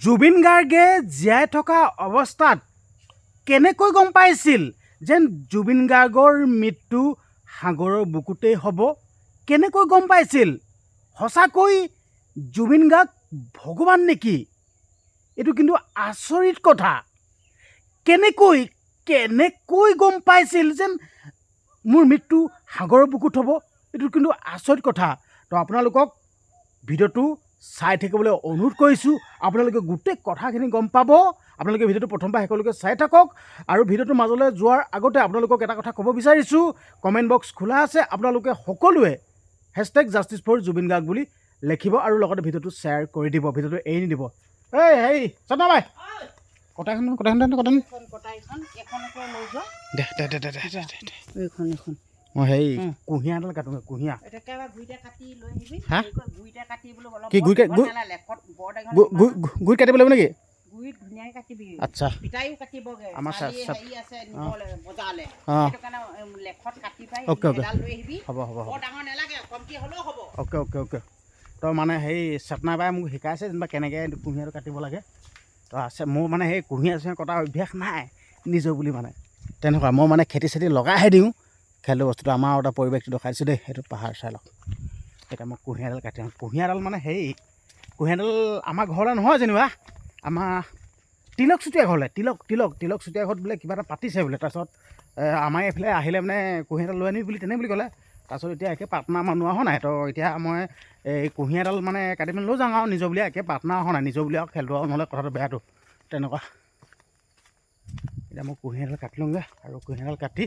জুবিন গাৰ্গে জীয়াই থকা অৱস্থাত কেনেকৈ গম পাইছিল যেন জুবিন গাৰ্গৰ মৃত্যু সাগৰৰ বুকুতেই হ'ব? কেনেকৈ গম পাইছিল? সঁচাকৈ জুবিন গাৰ্গ ভগৱান নেকি? এইটো কিন্তু আচৰিত কথা। কেনেকৈ গম পাইছিল যেন মোৰ মৃত্যু সাগৰৰ বুকুত হ'ব? এইটো কিন্তু আচৰিত কথা। তো আপোনালোকক ভিডিঅ'টো চাই থাকিবলৈ অনুৰোধ কৰিছোঁ। আপোনালোকে গোটেই কথাখিনি গম পাব। আপোনালোকে ভিডিঅ'টো প্ৰথমবাৰ শেষলৈকে চাই থাকক। আৰু ভিডিঅ'টোৰ মাজলৈ যোৱাৰ আগতে আপোনালোকক এটা কথা ক'ব বিচাৰিছোঁ, কমেণ্ট বক্স খোলা আছে। আপোনালোকে সকলোৱে #জাষ্টিছ ফৰ জুবিন গাৰ্গ বুলি লিখিব আৰু লগতে ভিডিঅ'টো শ্বেয়াৰ কৰি দিব, ভিডিঅ'টো এৰি নিদিব। এই চন্দা বাই কটাইখন মই সেই কুঁহিয়া এডাল কাটোঁগৈ। কুঁহিয়া কি গুড়ি কাটিব লাগিব নেকি? আচ্ছা আমাৰ অ'কে তো মানে সেই চেতনা বাই মোক শিকাইছে যেনিবা কেনেকৈ কুঁহিয়াটো কাটিব লাগে। তো আছে মোৰ মানে সেই কুঁহিয়াৰ কটা অভ্যাস নাই নিজৰ বুলি মানে তেনেকুৱা। মই মানে খেতি চেতি লগাইহে দিওঁ খেলটো বস্তুটো। আমাৰ এটা পৰিৱেশটো দেখাইছোঁ দেই, সেইটো পাহাৰ চাই লওক। এতিয়া মই কুঁহিয়াৰডাল কাটি কুঁহিয়াৰডাল মানে সেই কুঁহিয়াৰডাল আমাৰ ঘৰলৈ নহয় যেনিবা, আমাৰ তিলক চুতীয়া ঘৰলৈ। তিলক চুতীয়া ঘৰত বোলে কিবা এটা পাতিছে বোলে। তাৰপিছত আমাৰ এইফালে আহিলে মানে কুঁহিয়াৰডাল লৈ আনিবি বুলি তেনে বুলি ক'লে। তাৰপিছত এতিয়া একে পাৰ্টনাৰ মানুহ অহা নাই। তো এতিয়া মই এই কুঁহিয়াৰডাল মানে কাটি পিনে লৈ যাওঁ আৰু নিজৰ বুলি। একে পাৰ্টনাৰ অহা নাই, নিজৰ বুলি আৰু খেলটো আৰু নহ'লে কথাটো বেয়াটো তেনেকুৱা। এতিয়া মই কুঁহিয়াৰডাল কাটি লওঁগৈ আৰু কুঁহিয়াৰডাল কাটি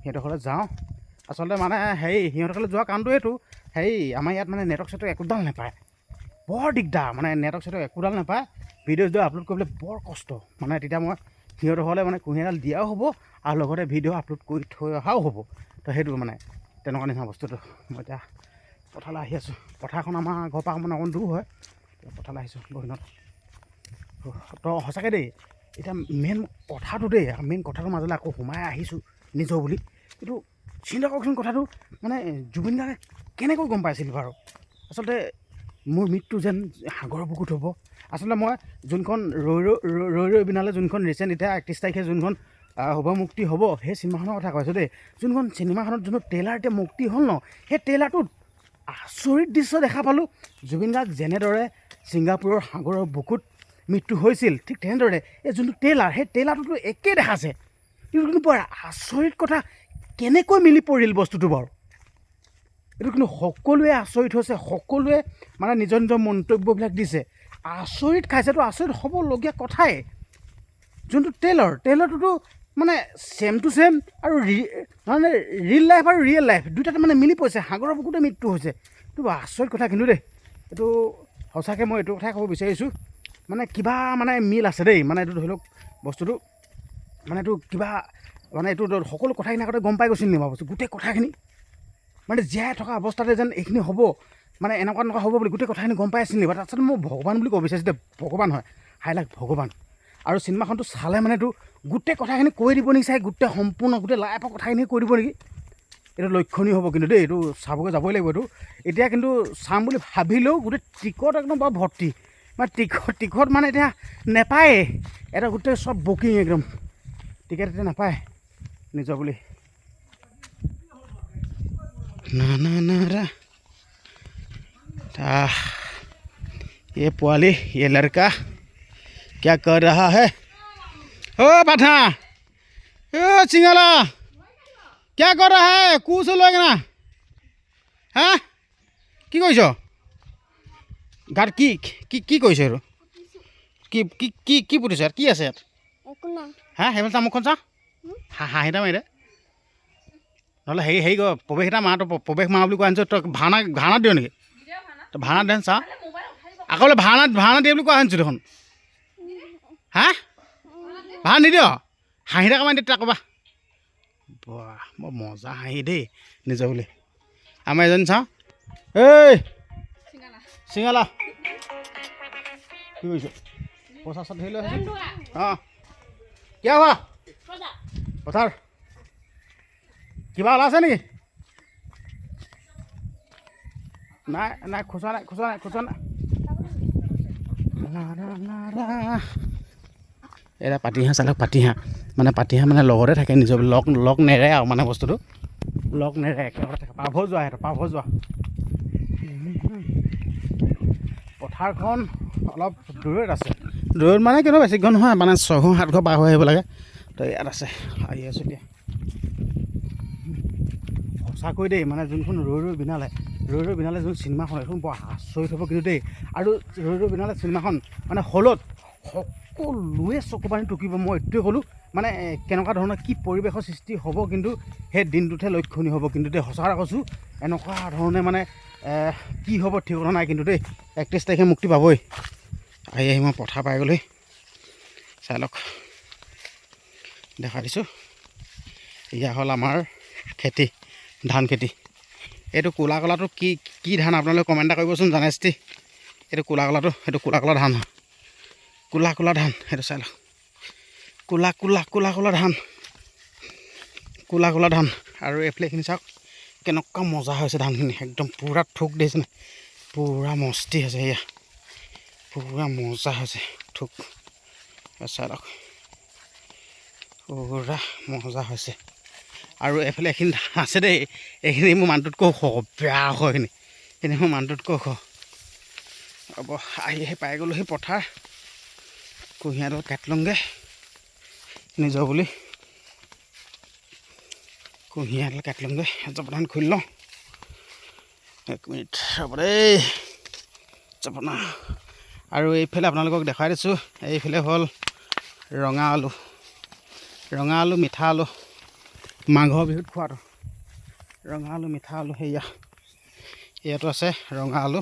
সিহঁতৰ ঘৰলৈ যাওঁ। আচলতে মানে হেৰি সিহঁতৰ ঘৰলৈ যোৱা কাৰণটো এইটো, হেৰি আমাৰ ইয়াত মানে নেটৱৰ্ক চেটৱৰ্ক একোডাল নাপায়, বৰ দিগদাৰ। মানে নেটৱৰ্ক চেটৱৰ্ক একোডাল নাপায়, ভিডিঅ' আপলোড কৰিবলৈ বৰ কষ্ট। মানে তেতিয়া মই সিহঁতৰ ঘৰলৈ মানে কুঁহিয়াৰডাল দিয়াও হ'ব আৰু লগতে ভিডিঅ' আপলোড কৰি থৈ অহাও হ'ব। তো সেইটো মানে তেনেকুৱা নিচিনা বস্তুটো। মই এতিয়া পথাৰলৈ আহি আছোঁ। পথাৰখন আমাৰ ঘৰৰ পৰা মানে অকণ দূৰ হয়। পথাৰলৈ আহিছোঁ বহিনত। তো সঁচাকৈ দেই, এতিয়া মেইন কথাটোৰ মাজলৈ আকৌ সোমাই আহিছোঁ নিজৰ বুলি। এইটো চিন্তা কৰকচোন কথাটো, মানে জুবিন গাৰ্গে কেনেকৈ গম পাইছিল বাৰু আচলতে মোৰ মৃত্যু যেন সাগৰৰ বুকুত হ'ব? আচলতে মই যোনখন ৰৈ বিনালে যোনখন ৰিচেণ্ট এতিয়া 31 তাৰিখে যোনখন শুভমুক্তি হ'ব, সেই চিনেমাখনৰ কথা কৈছোঁ দেই। যোনখন চিনেমাখনত যোনটো ট্ৰেইলাৰ এতিয়া মুক্তি হ'ল ন, সেই ট্ৰেইলাৰটোত আচৰিত দৃশ্য দেখা পালোঁ। জুবিন গাৰ্গ যেনেদৰে ছিংগাপুৰৰ সাগৰৰ বুকুত মৃত্যু হৈছিল, ঠিক তেনেদৰে এই যোনটো ট্ৰেইলাৰ, সেই ট্ৰেইলাৰটোতো একেই দেখাইছে। এইটো কিন্তু বৰ আচৰিত কথা। কেনেকৈ মিলি পৰিল বস্তুটো বাৰু? এইটো কিন্তু সকলোৱে আচৰিত হৈছে, সকলোৱে মানে নিজৰ নিজৰ মন্তব্যবিলাক দিছে। আচৰিত খাইছেতো, আচৰিত হ'বলগীয়া কথাই। যোনটো ট্ৰেইলাৰটোতো মানে ছেম টু ছেম আৰু মানে ৰিয়েল লাইফ আৰু ৰিয়েল লাইফ দুয়োটাতে মানে মিলি পৰিছে। সাগৰৰ বুকুতে মৃত্যু হৈছে। এইটো আচৰিত কথা কিন্তু দেই। এইটো সঁচাকৈ মই এইটো কথাই ক'ব বিচাৰিছোঁ, মানে কিবা মানে মিল আছে দেই। মানে এইটো ধৰি লওক বস্তুটো মানে এইটো কিবা মানে এইটো সকলো কথাখিনি আগতে গম পাই গৈছিল নি বাৰু? গোটেই কথাখিনি মানে জীয়াই থকা অৱস্থাতে যেন এইখিনি হ'ব, মানে এনেকুৱা হ'ব বুলি গোটেই কথাখিনি গম পাই আছিল নি? তাৰপিছত মই ভগৱান বুলি ক'ব বিচাৰিছোঁ দেই। ভগৱান হয়, হাইলাইট ভগৱান। আৰু চিনেমাখনটো চালে মানে এইটো গোটেই কথাখিনি কৈ দিব নেকি? চাই গোটেই সম্পূৰ্ণ গোটেই লাইফৰ কথাখিনি কৈ দিব নেকি? এইটো লক্ষণীয় হ'ব কিন্তু দেই। এইটো চাবগৈ যাবই লাগিব এইটো। এতিয়া কিন্তু চাম বুলি ভাবিলেও গোটেই টিকট একদম বাৰু ভৰ্তি। মানে টিকট মানে এতিয়া নেপায়েই। এটা গোটেই চব বুকিং একদম, টিকেট এতিয়া নাপায় নিজৰ বুলি। ना ये पुआली ये लड़का क्या कर रहा है? ओ पाठा, ओ चिंगाला क्या कर रहा है? कुछ लोग ना हाँ কি কৰিছ? গাত কি কি কি কৰিছ? আৰু কি কি কি কি পুতিছ? কি আছে ইয়াত? হা সেইফালে তামুকখন চা, হাঁহি এটা মাৰি দে নহ'লে হেৰি কৰ, প্ৰৱেশ এটা মাৰ। তই প্ৰৱেশ মাৰ বুলি কৈ আনিছ। তই ভাওনা দিয় নেকি? তই ভাওনা দেন চা আকৌ বোলে ভাওনা দিয়ে বুলি কোৱা আনিছোঁ দেখোন। হা ভাওনা নিদিয়? হাঁহি এটা কমাই দে তাক ক'বা। বাহ বৰ মজা হাঁহি দেই নিজৰ বুলি। আমাৰ এজনী চাওঁ, এই চিঙালা কি কৰিছ? পইচা চত ধৰি লৈ আহিছোঁ। অঁ কিয় হোৱা পথাৰ কিবা ওলাইছে নেকি? নাই নাই, খুচুৰা নাই। এটা পাতিহাঁহ চালক পাতিহাঁহ মানে লগতে থাকে নিজৰ লগ নেৰে আৰু মানে বস্তুটো লগ নেৰে একেলগতে থাকে পাভ যোৱা সিহঁতৰ পাভ যোৱা পথাৰখন অলপ দূৰত আছে দূৰত মানে কিন্তু বেছি ঘৰ নহয় মানে 6-7 ঘৰ পাৰ হৈ আহিব লাগে তো ইয়াত আছে আহি আছোঁ এতিয়া সঁচাকৈ দেই মানে যোনখন ৰৈ বিনালে যোন চিনেমাখন এইখন বৰ আচৰিত হ'ব কিন্তু দেই আৰু ৰৈ বিনালে চিনেমাখন মানে হলত সকলোৱে চকু পানী টুকিব মই এইটোৱে ক'লোঁ মানে কেনেকুৱা ধৰণৰ কি পৰিৱেশৰ সৃষ্টি হ'ব কিন্তু সেই দিনটোতহে লক্ষণীয় হ'ব কিন্তু দেই সঁচা কথা কৈছোঁ এনেকুৱা ধৰণে মানে কি হ'ব ঠিকনা নাই কিন্তু দেই 31 তাৰিখে মুক্তি পাবই আহি মই পথাৰ পাই গ'লোঁ চাই লওক দেখা দিছোঁ এয়া হ'ল আমাৰ খেতি ধান খেতি এইটো ক'লা ক'লাটো কি ধান আপোনালোকে কমেণ্ট এটা কৰিবচোন জানেষ্টি এইটো ক'লা ক'লাটো সেইটো ক'লা ক'লা ধান হয় ক'লা ধান সেইটো চাই লওক ক'লা ধান আৰু এইফালে এইখিনি চাওক কেনেকুৱা মজা হৈছে ধানখিনি একদম পূৰা ঠোক দিছে নাই পূৰা মস্তি হৈছে এয়া পূৰা মজা হৈছে ঠোক চাই লওক পূৰা মজা হৈছে আৰু এইফালে এইখিনি আছে দেই এইখিনি মোৰ মানুহটোতকৈ ওখ বেয়া ওখ এইখিনি মোৰ মানুহটোতকৈ ওখ হ'ব আহি পাই গ'লোঁ সেই পথাৰ কুঁহিয়াৰডাল কাটি লওঁগৈ নিজৰ বুলি কুঁহিয়াৰডাল কাটি লওঁগৈ জপনাখন খুলি লওঁ 1 মিনিট হ'ব দেই জপনা আৰু এইফালে আপোনালোকক দেখাই দিছোঁ এইফালে হ'ল ৰঙা আলু মিঠা আলু মাঘৰ বিহুত খোৱাটো ৰঙা আলু মিঠা আলু সেয়া ইয়াতো আছে ৰঙা আলু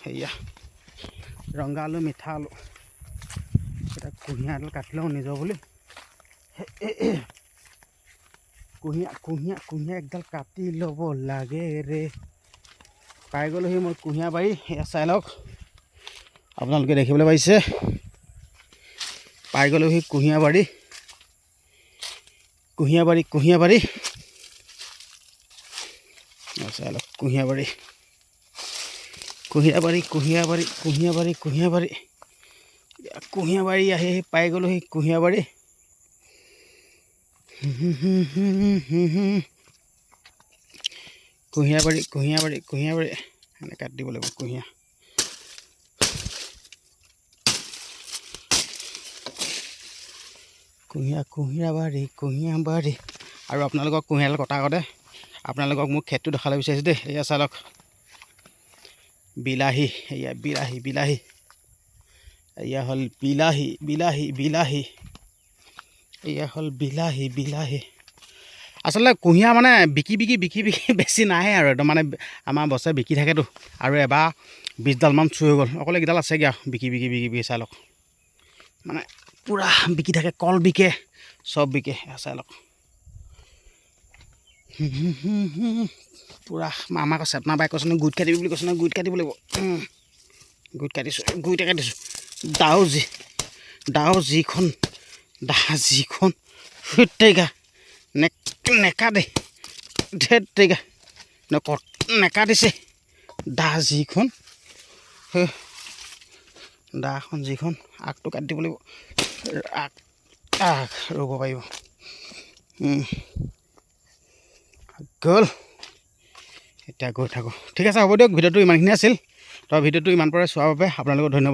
সেয়া ৰঙা আলু মিঠা আলু এটা কুঁহিয়াৰডাল কাটি লওঁ নিজৰ বুলি কুঁহিয়াৰ একডাল কাটি ল'ব লাগে ৰে পাই গ'লোহি মই কুঁহিয়াৰ বাৰী এয়া চাই লওক আপোনালোকে দেখিবলৈ পাইছে পাই গ'লোহি কুঁহিয়াৰ বাৰী চাই লওক কুঁহিয়াৰ বাৰী আহি পাই গ'লোহি কুঁহিয়াৰ বাৰী এনে কাটি দিব লাগিব কুঁহিয়াৰ বাৰী আৰু আপোনালোকক কুঁহিয়াৰ কটা আগতে আপোনালোকক মোক খেতটো দেখাবলৈ বিচাৰিছোঁ দেই এয়া চাই লওক বিলাহী এয়া হ'ল বিলাহী এয়া হ'ল বিলাহী আচলতে কুঁহিয়াৰ মানে বিকি বেছি নাহে আৰু একদম মানে আমাৰ বছে বিকি থাকেতো আৰু এবাৰ 20ডালমান চুই হৈ গ'ল অকল এইকেইডাল আছেগৈ আৰু বিকি চাই লওক মানে পূৰা বিকি থাকে কল বিকে চব বিকে চাই লওক পূৰা আমাক চেতনা বাই কৈছে নহয় গুইট কাটিবি বুলি কৈছে নহয় গুইট কাটিব লাগিব গুইটে কাটিছোঁ দাও যিখন তেগা নেকাদে ধেত তেগা নেকাদিছে যিখন যিখন আগটো কাটি দিব লাগিব ৰ'ব পাৰিব গ'ল এতিয়া গৈ থাকোঁ ঠিক আছে হ'ব দিয়ক ভিডিঅ'টো ইমানখিনি আছিল তো ভিডিঅ'টো ইমান পাৰে চোৱাৰ বাবে আপোনালোকক ধন্যবাদ